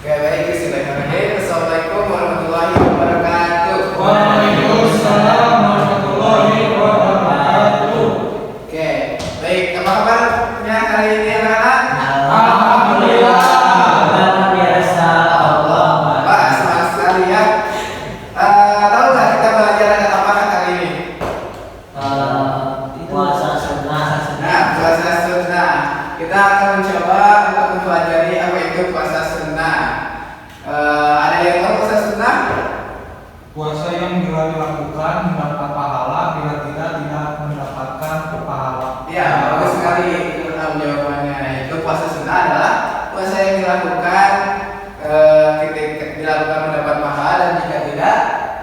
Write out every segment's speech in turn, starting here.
Oke, baik, bismillahirrahmanirrahim. Assalamualaikum warahmatullahi wabarakatuh. Waalaikumsalam warahmatullahi wabarakatuh. Oke, baik, apa kabarnya kali ini anak-anak? Alhamdulillah, luar biasa. Allah. Wah, semangat sekali ya. Tahu nggak kita belajar apa kali ini? Puasa sunnah. Nah, puasa sunnah. Kita akan mencoba untuk mempelajari apa itu puasa sunnah. Ada yang tahu puasa sunnah? Puasa yang bila dilakukan mendapat pahala, bila tidak mendapatkan pahala. Ya, bagus sekali itu jawabannya. Itu puasa sunnah adalah puasa yang dilakukan dilakukan mendapat pahala dan jika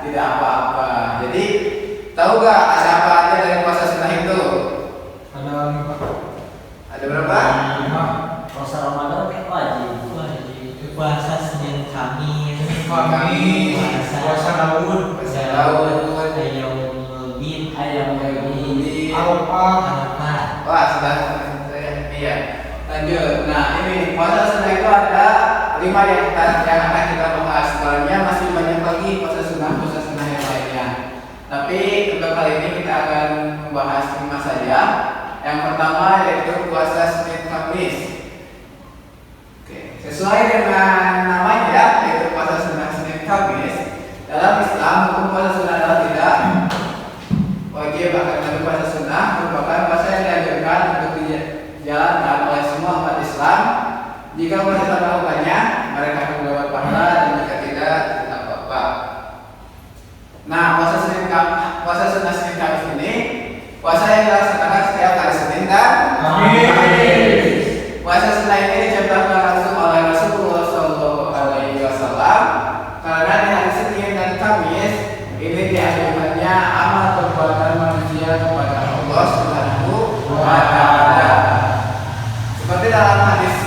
tidak apa-apa. Jadi tahu nggak ada apa aja dari puasa sunnah itu? Ada Ada berapa? 5. Puasa Ramadan kan wajib. Puasa Senin Kamis. Puasa Daud, Puasa Daud, Ayam Bid, Ayam Bid, Arafah. Wah, sudah iya. Lanjut. Nah, ini puasa sunnah itu ada 5 yang akan kita bahas. Sebenarnya masih banyak lagi puasa sunnah yang lainnya. Tapi untuk kali ini kita akan membahas 5 saja. Yang pertama yaitu puasa Senin Kamis. Oke, sesuai dengan namanya yaitu puasa sunnah Senin Kamis. Dalam Islam hukum puasa sunnah adalah tidak wajib, akan tetapi puasa sunnah merupakan puasa yang dianjurkan untuk dijalankan oleh semua umat Islam. Jika umat Islam melakukannya, mereka akan mendapat pahala dan jika tidak apa-apa. Nah, puasa sunnah Senin Kamis ini puasa yang dilaksanakan setiap hari Senin dan Kamis. Puasa sunnah ini dicontohkan langsung oleh Rasulullah SAW karena di hari Senin dan Kamis ini dianjurkannya amal perbuatan manusia kepada Allah Subhanahu wa Ta'ala. Seperti dalam hadis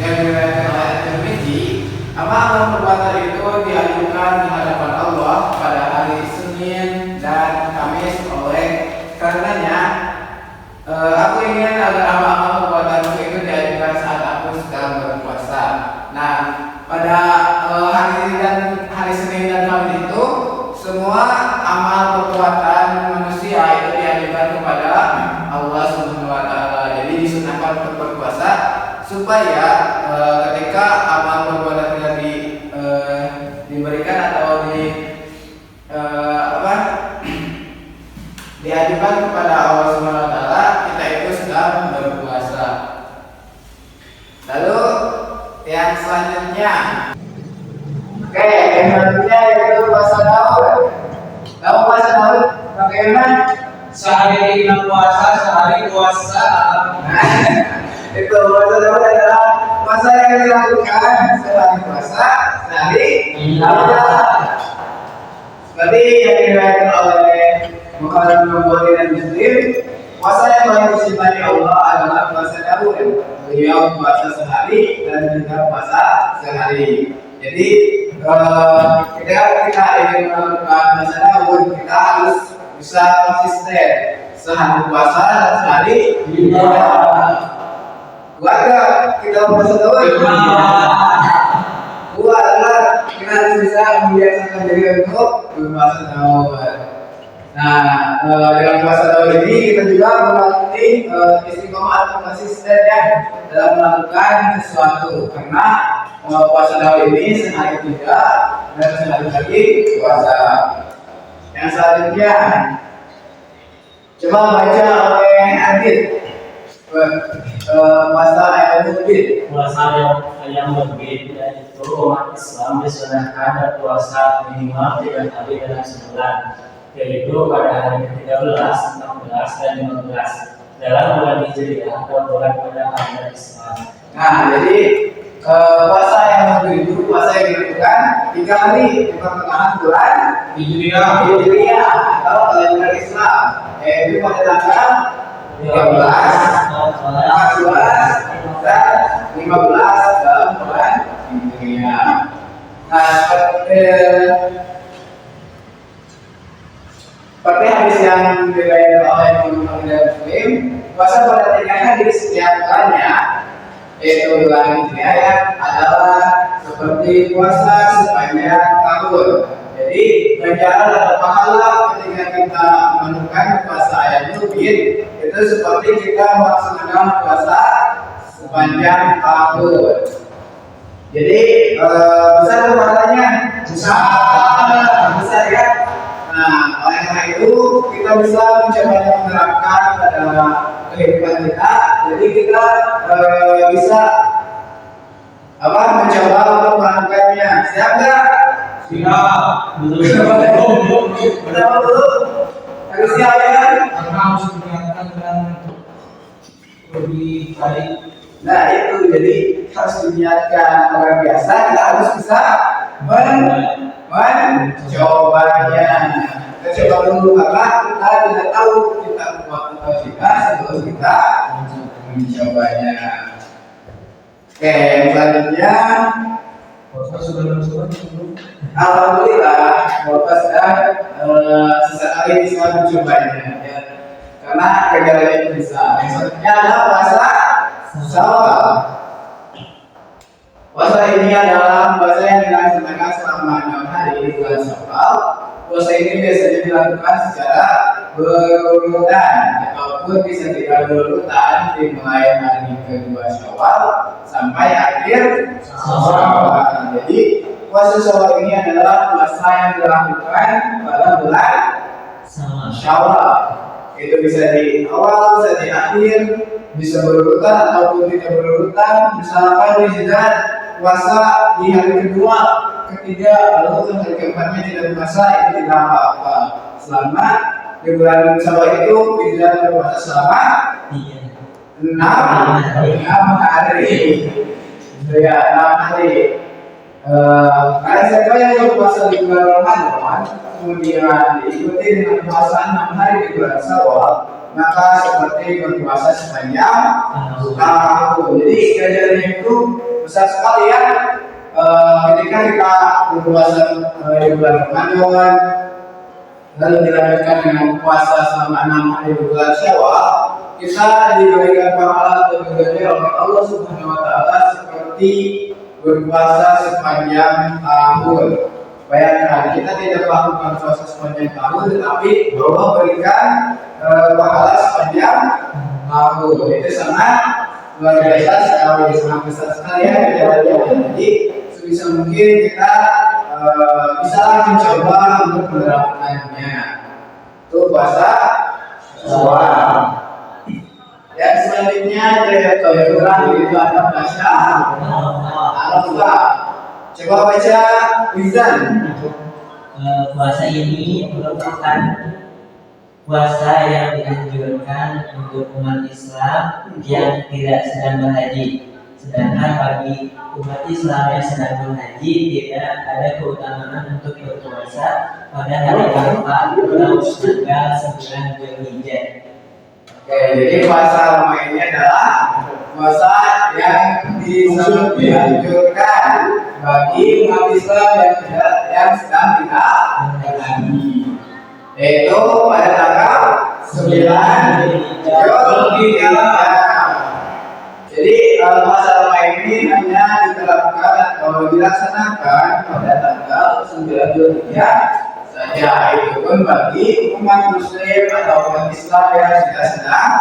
yang diriwayatkan oleh Tirmidzi, amal perbuatan itu dianjurkan di hadapan Allah pada hari Senin dan Kamis. Oleh karenanya aku ingin agar amal perbuatanku itu dianjurkan saat aku sedang berpuasa. Nah, pada hari Senin dan Kamis itu semua amal perbuatan manusia itu dianjurkan kepada Allah Subhanahu wa Ta'ala. Jadi disunahkan untuk berpuasa supaya ketika amal perbuatan kita diberikan atau diajukan kepada Allah Subhanahu wa Ta'ala, kita itu sedang berpuasa. Lalu yang selanjutnya, oke, yang selanjutnya yaitu puasa Daud. Tahu puasa Daud bagaimana? Sehari kita puasa, sehari puasa. Itu puasa Daud adalah puasa yang dilakukan sehari puasa, sehari ibadah. Seperti yang diriwayatkan oleh Bukhari dan Muslim, puasa yang paling dicintai Allah adalah puasa Daud. Beliau puasa sehari dan juga puasa sehari. Jadi ketika kita ingin melakukan puasa Daud, kita harus bisa konsisten sehari puasa dan sehari ibadah. Warga kita puasa Daud. Buatlah kita harus bisa membiasakan diri untuk berpuasa Daud. Nah, dengan puasa Daud ini kita juga berlatih istiqomah atau konsisten ya dalam melakukan sesuatu. Karena puasa Daud ini sehari tidak dan sehari lagi puasa. Yang selanjutnya, coba baca oleh Adit puasa ayat Bid. Puasa yang berbeda itu umat Islam disunahkan berpuasa minimal 3 hari dalam sebulan, yaitu pada hari ke-13, 16, dan 15 dalam bulan Hijriah atau bulan pada kalender Islam. Nah, jadi puasa yang itu puasa yang dilakukan 3 hari di pertengahan bulan Hijriah atau kalender Islam, yaitu pada tanggal 13, 14, dan 15 dalam bulan Hijriah. Nah, seperti hadis yang diriwayatkan oleh Bukhari dan Muslim, puasa pada 3 hari setiap bulannya yaitu bulan Hijriah adalah seperti puasa sepanjang tahun. Jadi ganjaran atau pahala ketika kita melakukan puasa ayat Nubin itu seperti kita melaksanakan puasa sepanjang tahun. Jadi besar pahalanya besar ya. Nah, oleh karena itu kita bisa mencoba menerapkan pada kehidupan kita. Jadi kita bisa mencoba untuk melakukannya. Siap nggak? Berapa dulu? Harus siap ya? Karena harus diingatkan dengan lebih baik. Nah itu jadi harus diniatkan orang biasa. Kita harus bisa mencobanya. Kita coba dulu karena kita tidak tahu kita kuat atau tidak sebelum kita mencobanya. Oke, yang selanjutnya Puasa sudah mencoba belum? alhamdulillah Bapak sudah sesekali bisa mencobanya ya. Karena kegiatannya itu bisa. Yang selanjutnya adalah puasa Syawal. Puasa ini adalah puasa yang dilaksanakan selama 6 hari di bulan Syawal. Puasa ini biasanya dilakukan secara berurutan ataupun bisa tidak berurutan dimulai hari kedua Syawal sampai akhir Syawal. Jadi puasa Syawal ini adalah puasa yang dilakukan pada bulan Syawal. Itu bisa di awal, bisa di akhir, bisa berurutan ataupun tidak berurutan. Misalkan bisa puasa di hari kedua, ketiga, lalu hari keempatnya tidak puasa, itu tidak apa-apa. Selama di bulan Syawal itu bisa berpuasa selama 6 hari. Ya, 6 hari. Karena siapa yang berpuasa di bulan Ramadan, kemudian diikuti dengan puasa 6 hari di bulan Syawal, maka seperti berpuasa sepanjang tahun. Jadi ganjarannya itu besar sekali ya. Ketika kita berpuasa di bulan Ramadan, lalu dilanjutkan dengan puasa selama 6 hari di bulan Syawal, kita diberikan pahala tergede oleh Allah Subhanahu Wa Taala seperti berpuasa sepanjang tahun. Bayangkan kita tidak melakukan puasa sepanjang tahun, tetapi Allah berikan pahala sepanjang tahun. Itu sangat luar biasa sekali, sangat besar sekali ya kejadiannya. Jadi sebisa mungkin kita bisa mencoba untuk menerapkannya. Itu puasa Syawal. Yang selanjutnya dari itu ada baca Arafah. Coba baca Wizan. Puasa ini merupakan puasa yang dianjurkan untuk umat Islam yang tidak sedang berhaji. Sedangkan bagi umat Islam yang sedang berhaji tidak ada keutamaan untuk berpuasa pada hari Arafah atau tanggal 9 Zulhijjah. Oke, jadi puasa Ramadan ini adalah puasa yang dianjurkan bagi umat Islam yang sedang tidak berhaji, yaitu pada tanggal 9 Zulhijjah. Jadi puasa Ramadan ini hanya diterapkan atau dilaksanakan pada tanggal 9 Zulhijjah saja. Itu pun bagi umat Muslim atau umat Islam yang sudah sedang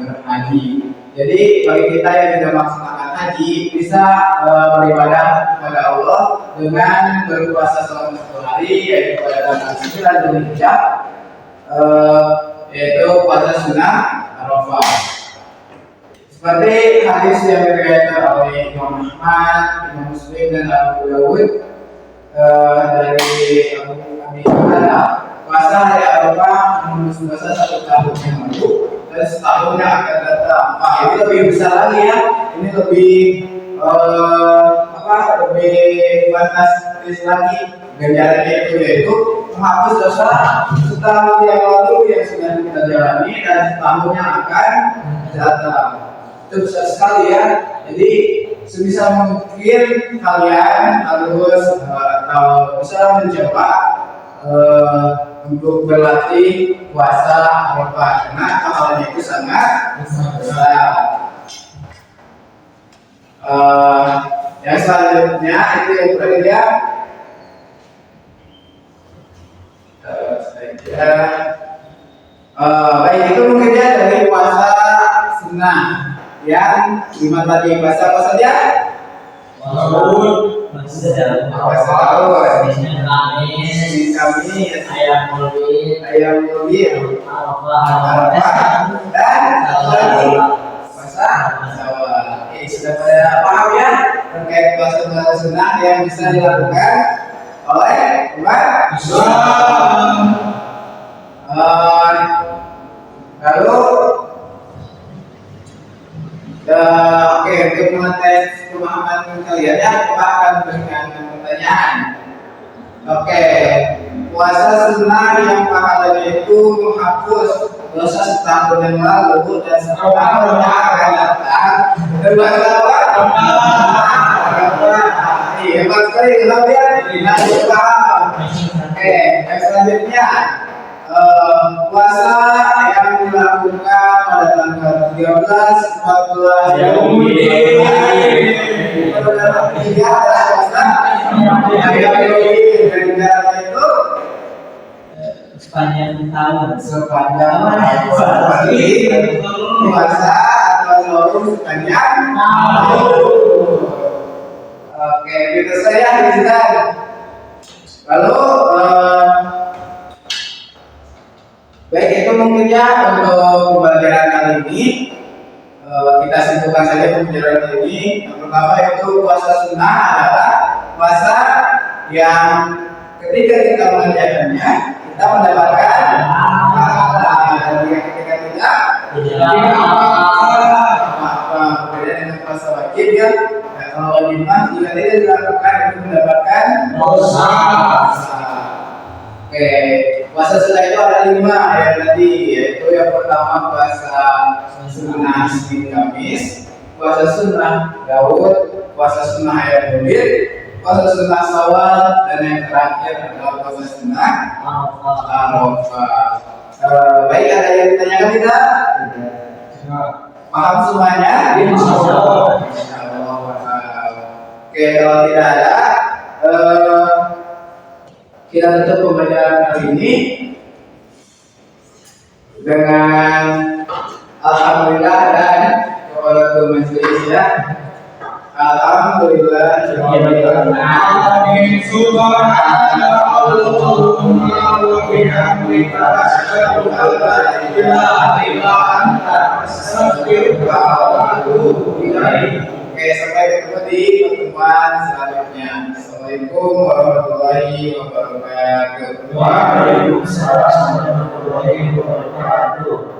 berhaji. Jadi bagi kita yang tidak melaksanakan haji bisa beribadah kepada Allah dengan berpuasa selama 1 hari, yaitu pada tanggal 9 Zulhijjah, yaitu puasa sunnah Arafah. Seperti hadis yang diriwayatkan oleh Imam Ahmad, Imam Muslim dan Abu Dawud dari Abu Hurairah, puasa hari Arafah menembus dosa 1 tahun yang lalu dan setahun yang akan datang. Ini lebih besar lagi ya. Ini lebih lebih fantastis lagi. Ganjarannya itu yaitu menghapus dosa setahun yang lalu yang sudah kita jalani dan setahun yang akan datang. Itu besar sekali ya. Jadi sebisa mungkin kalian harus atau bisa mencoba untuk berlatih puasa Arafah karena pahalanya itu sangat besar. Yang selanjutnya itu yang ketiga. Baik, itu mungkin ya dari puasa sunnah yang 5 tadi. Puasa apa saja? Puasa Daud, Senin Kamis, Kamis, ayam Maulid, ayam Maulid, Arafah, dan satu lagi puasa Syawal. Ini sudah pada paham ya terkait puasa sunnah yang bisa dilakukan oleh umat Islam. Lalu oke, untuk mengetes pemahaman kalian ya, kita akan berikan pertanyaan. Oke, puasa sunnah yang pahalanya itu menghapus dosa setahun yang lalu dan setahun yang akan datang. Berbuat apa? Iya, hebat sekali, ya. Nah, paham. Oke, yang selanjutnya puasa yang dilakukan pada tanggal 13, 14, sepanjang tahun. sepanjang puasa atau sahur sepanjang tahun. Oke, itu saya kita. Lalu baik, itu mungkin ya untuk pembelajaran kali ini. Kita simpulkan saja pembelajaran kali ini. Yang pertama itu puasa sunnah adalah puasa yang ketika kita mengerjakannya kita mendapatkan pahala, dan ketika tidak berbeda dengan puasa wajib ya. Kalau wajib mah jika tidak dilakukan itu mendapatkan dosa. Oke, puasa sunnah itu ada 5 yang tadi, yaitu yang pertama puasa sunnah Senin Kamis, puasa sunnah Daud, puasa sunnah ayam Maulid, puasa sunnah Syawal, dan yang terakhir adalah puasa sunnah Arafah. Baik, ada yang ditanyakan tidak? Paham semuanya? Insyaallah. Oke, kalau tidak ada, kita tutup pembelajaran kali ini dengan alhamdulillah dan kepada majelis ya. Alhamdulillah. Amin. Subhanallahumma wa bihamdika asyhadu an la ilaha illa anta astaghfiruka wa atubu ilaik. Oke, sampai ketemu di pertemuan selanjutnya. Assalamualaikum warahmatullahi wabarakatuh. Waalaikumsalam warahmatullahi wabarakatuh.